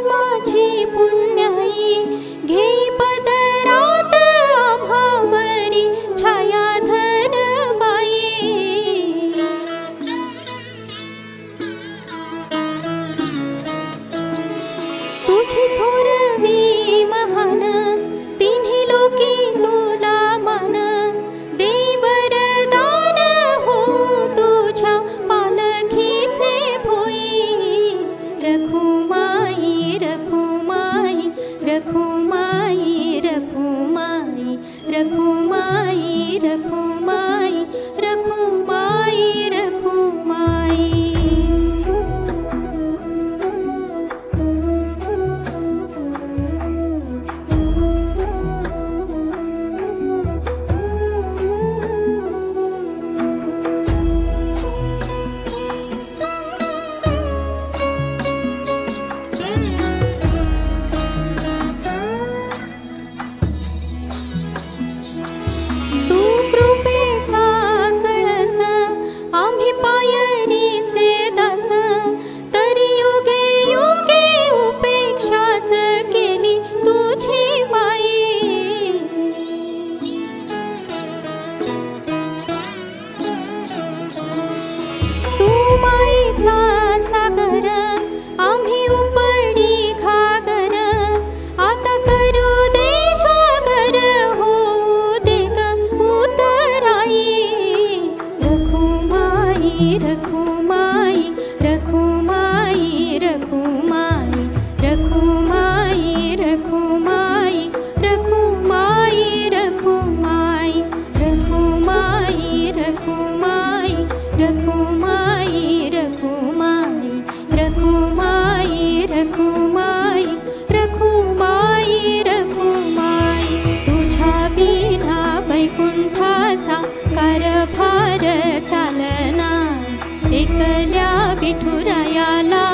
जन्माची पुण्याई घे पदरात आम्हावरी छायाधर बाई। तुझी थोरवी महान तिन्ही लोकी तुला मान दे वरदान हो तुझ्या पालखीचे भोई। रखुमाई रखुमाई रखुमाई रखुमाई रखुमाई रखुमाई रखुमाई रखुमाई। तू कृपेचा कळस आम्ही पायरीचे दास तरी युगे युगे उपेक्षाच केली तुझी बाई। तू माईचा सागर आम्ही उपडी घागर आता करू दे जागर होऊ दे ग उतराई। रखुमाई रखुमाई रखुमाई रखुमाई रखुमाई रखुमाई रखुमाई रखुमाई रखुमाई रखुमाई रखुमाई रखुमाई रखुमाई रखुमाई रखुमाई रखुमाई। तुझ्या विना वैकुंठाचा कारभार चालना एकल्या विठुरायाला